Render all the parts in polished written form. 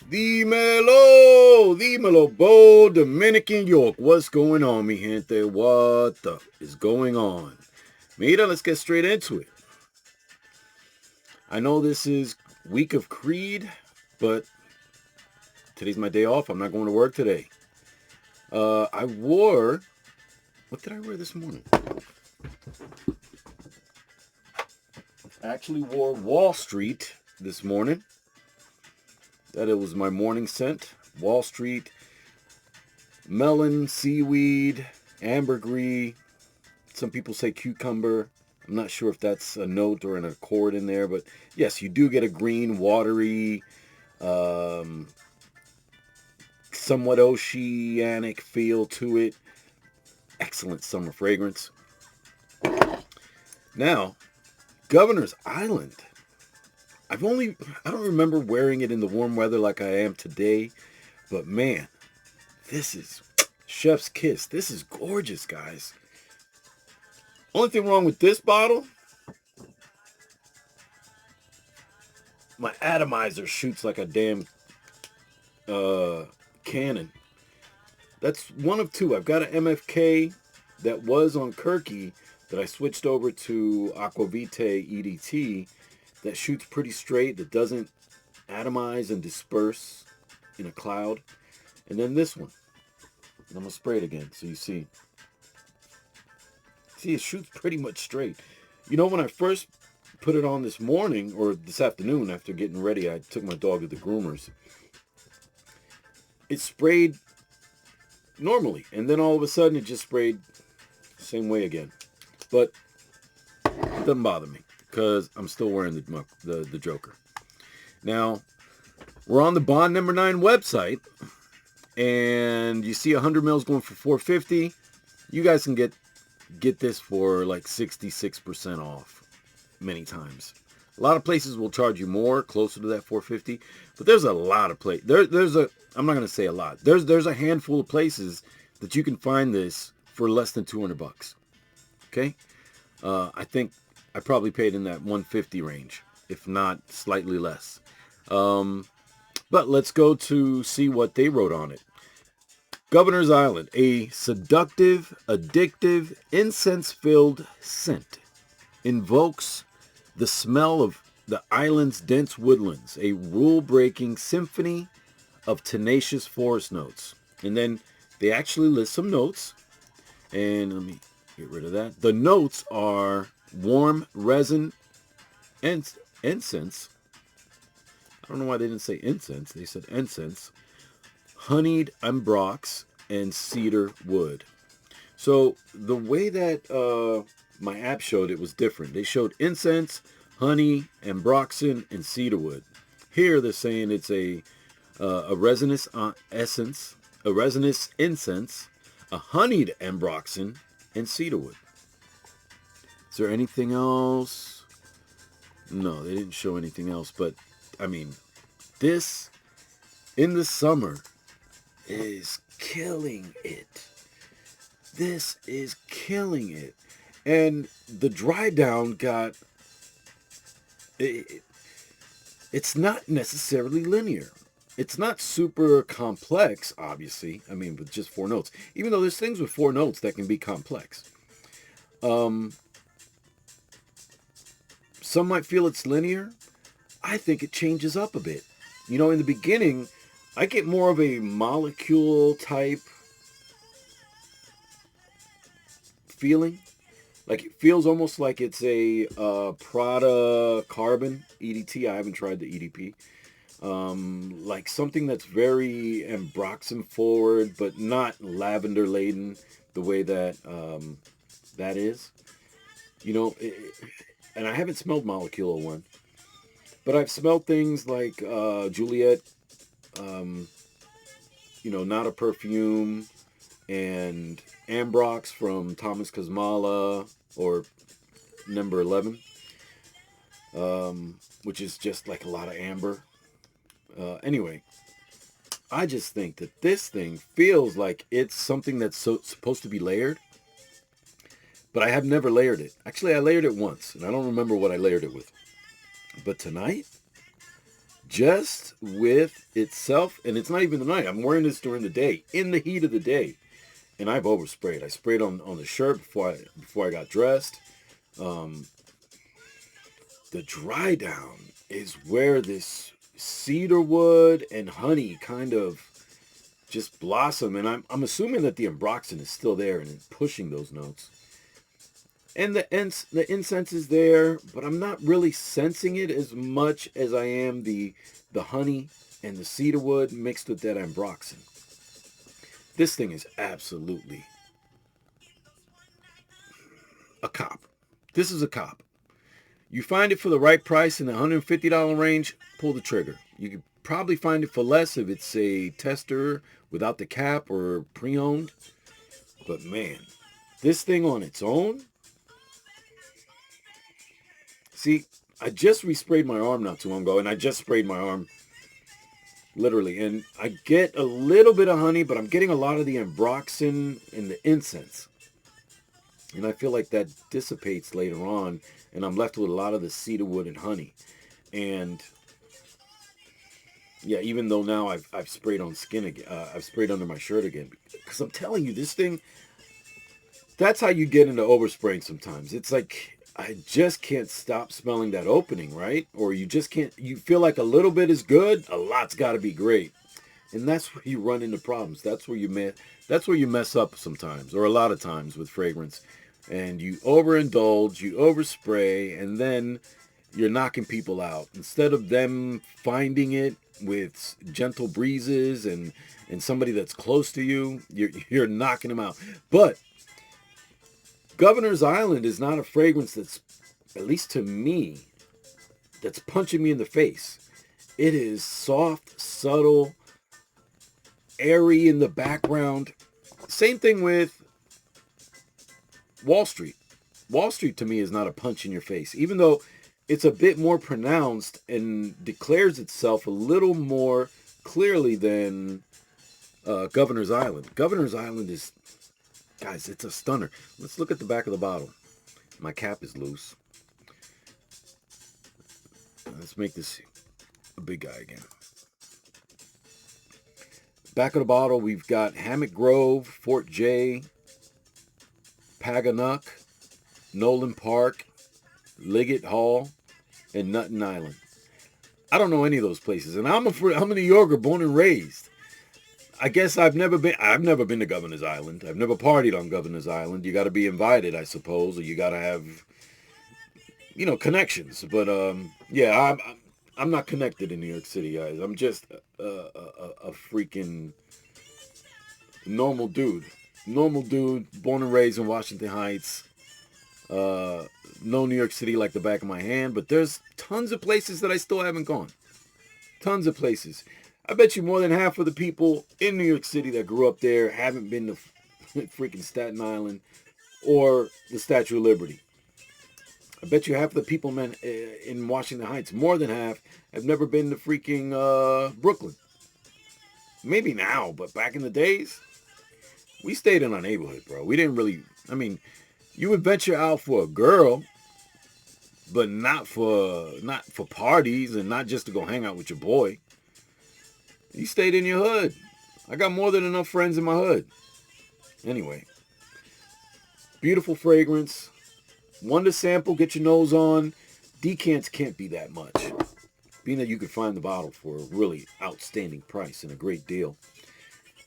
Dímelo, Bo, Dominican York. What's going on, mi gente? What the is going on? Mira, let's get straight into it. I know this is week of Creed, but today's my day off. I'm not going to work today. What did I wear this morning? I actually wore Wall Street this morning. That it was my morning scent. Wall Street, melon, seaweed, ambergris. Some people say cucumber. I'm not sure if that's a note or an accord in there, but yes, you do get a green, watery, somewhat oceanic feel to it. Excellent summer fragrance. Now, Governor's Island. I don't remember wearing it in the warm weather like I am today, but man, this is chef's kiss. This is gorgeous, guys. Only thing wrong with this bottle, my atomizer shoots like a damn cannon. That's one of two. I've got an MFK that was on Kirky that I switched over to Aquavite EDT that shoots pretty straight, that doesn't atomize and disperse in a cloud. And then this one. And I'm going to spray it again so you see. See, it shoots pretty much straight. You know, when I first put it on this morning, or this afternoon after getting ready, I took my dog to the groomers. It sprayed normally, and then all of a sudden it just sprayed the same way again. But it doesn't bother me because I'm still wearing the Joker. Now, we're on the Bond number 9 website, and you see 100 mils going for $4.50. You guys can get this for like 66% off many times. A lot of places will charge you more, closer to that $4.50, but there's a lot of places. I'm not going to say a lot. There's a handful of places that you can find this for less than $200. Okay? I think I probably paid in that $150 range, if not slightly less. But let's go to see what they wrote on it. Governor's Island, a seductive, addictive, incense-filled scent, invokes the smell of the island's dense woodlands, a rule-breaking symphony of tenacious forest notes. And then they actually list some notes, and let me get rid of that. The notes are warm resin and incense. I don't know why they didn't say incense. They said incense. Honeyed ambrox and cedar wood. So the way that my app showed it was different. They showed incense, honey, ambroxan, and cedar wood. Here they're saying it's a resinous essence, a resinous incense, a honeyed ambroxan, and cedar wood. Is there anything else? No, they didn't show anything else. But I mean, this in the summer is killing it. This is killing it. And the dry down got it's not necessarily linear. It's not super complex, obviously. I mean, with just 4 notes. Even though there's things with 4 notes that can be complex. Some might feel it's linear. I think it changes up a bit. You know, in the beginning, I get more of a molecule type feeling. Like it feels almost like it's a Prada Carbon EDT. I haven't tried the EDP. Like something that's very ambroxan forward, but not lavender laden the way that that is. You know, and I haven't smelled Molecular one, but I've smelled things like Juliet. You know, Not a Perfume, and Ambrox from Thomas Kazmala, or number 11, which is just like a lot of amber. Anyway, I just think that this thing feels like it's something that's supposed to be layered, but I have never layered it. Actually, I layered it once, and I don't remember what I layered it with. But tonight, just with itself, and it's not even the night. I'm wearing this during the day, in the heat of the day, and I've oversprayed. I sprayed on the shirt before I got dressed. Um, the dry down is where this cedar wood and honey kind of just blossom, and I'm assuming that the ambroxan is still there and it's pushing those notes. And the incense is there, but I'm not really sensing it as much as I am the honey and the cedar wood mixed with that ambroxan. This thing is absolutely a cop. This is a cop. You find it for the right price in the $150 range, pull the trigger. You could probably find it for less if it's a tester without the cap or pre-owned. But man, this thing on its own. See, I just resprayed my arm not too long ago, and I just sprayed my arm literally. And I get a little bit of honey, but I'm getting a lot of the ambroxan and the incense. And I feel like that dissipates later on, and I'm left with a lot of the cedar wood and honey. And yeah, even though now I've sprayed on skin again, I've sprayed under my shirt again, because I'm telling you, this thing, that's how you get into overspraying sometimes. It's like, I just can't stop smelling that opening, right? Or you just can't, you feel like a little bit is good, a lot's got to be great. And that's where you run into problems. That's where you mess up sometimes, or a lot of times with fragrance. And you overindulge, you overspray, and then you're knocking people out. Instead of them finding it with gentle breezes and somebody that's close to you, you're knocking them out. But Governor's Island is not a fragrance that's, at least to me, that's punching me in the face. It is soft, subtle, airy in the background. Same thing with Wall Street. Wall Street to me is not a punch in your face, even though it's a bit more pronounced and declares itself a little more clearly than Governor's Island. Governor's Island is, guys, it's a stunner. Let's look at the back of the bottle. My cap is loose. Let's make this a big guy again. Back of the bottle, we've got Hammock Grove, Fort J, Paganuck, Nolan Park, Liggett Hall, and Nutton Island. I don't know any of those places, and I'm a New Yorker, born and raised. I guess I've never been to Governor's Island. I've never partied on Governor's Island. You got to be invited, I suppose, or you got to have, connections. But yeah, I'm not connected in New York City, guys. I'm just a freaking normal dude. Normal dude, born and raised in Washington Heights. Know New York City like the back of my hand, but there's tons of places that I still haven't gone. Tons of places. I bet you more than half of the people in New York City that grew up there haven't been to freaking Staten Island or the Statue of Liberty. I bet you half of the people, man, in Washington Heights, more than half, have never been to freaking Brooklyn. Maybe now, but back in the days, we stayed in our neighborhood, bro. We didn't really, you would venture out for a girl, but not for parties and not just to go hang out with your boy. You stayed in your hood. I got more than enough friends in my hood. Anyway, beautiful fragrance. One to sample, get your nose on. Decants can't be that much, being that you could find the bottle for a really outstanding price and a great deal.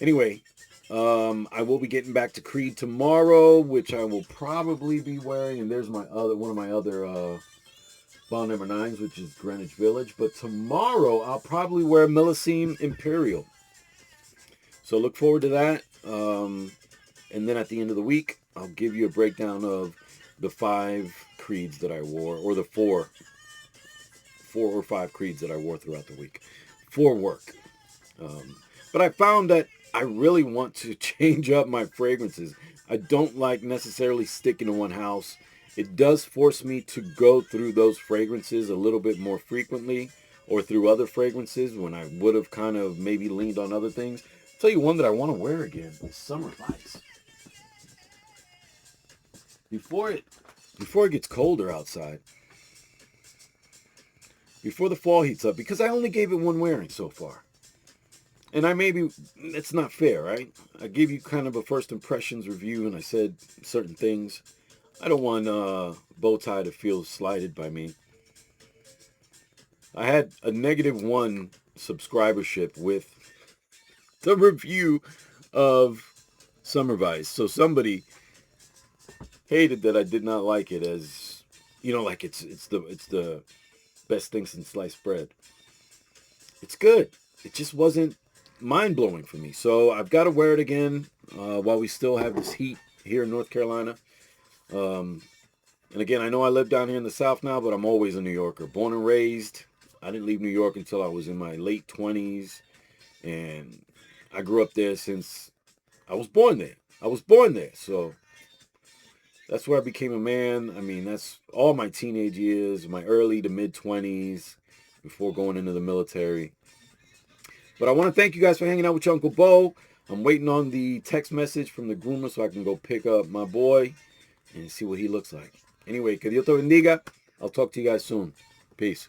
Anyway, I will be getting back to Creed tomorrow, which I will probably be wearing. And there's one of my other Bond number 9s, which is Greenwich Village. But tomorrow I'll probably wear Millesime Imperial. So look forward to that. And then at the end of the week, I'll give you a breakdown of the 5 creeds that I wore, or the 4 or 5 creeds that I wore throughout the week for work. But I found that I really want to change up my fragrances. I don't like necessarily sticking to one house. It does force me to go through those fragrances a little bit more frequently, or through other fragrances when I would have kind of maybe leaned on other things. I'll tell you one that I want to wear again is Summer Vice. Before it gets colder outside, before the fall heats up, because I only gave it one wearing so far. And it's not fair, right? I gave you kind of a first impressions review, and I said certain things. I don't want Bowtie to feel slighted by me. I had a -1 subscribership with the review of Summer Vice. So somebody hated that I did not like it, as like it's the best thing since sliced bread. It's good. It just wasn't mind-blowing for me. So I've got to wear it again while we still have this heat here in North Carolina. And again, I know I live down here in the South now, but I'm always a New Yorker. Born and raised. I didn't leave New York until I was in my late 20s. And I grew up there since I was born there. So that's where I became a man. I mean, that's all my teenage years, my early to mid-20s, before going into the military. But I want to thank you guys for hanging out with your Uncle Bo. I'm waiting on the text message from the groomer so I can go pick up my boy and see what he looks like. Anyway, que Dios te bendiga. I'll talk to you guys soon. Peace.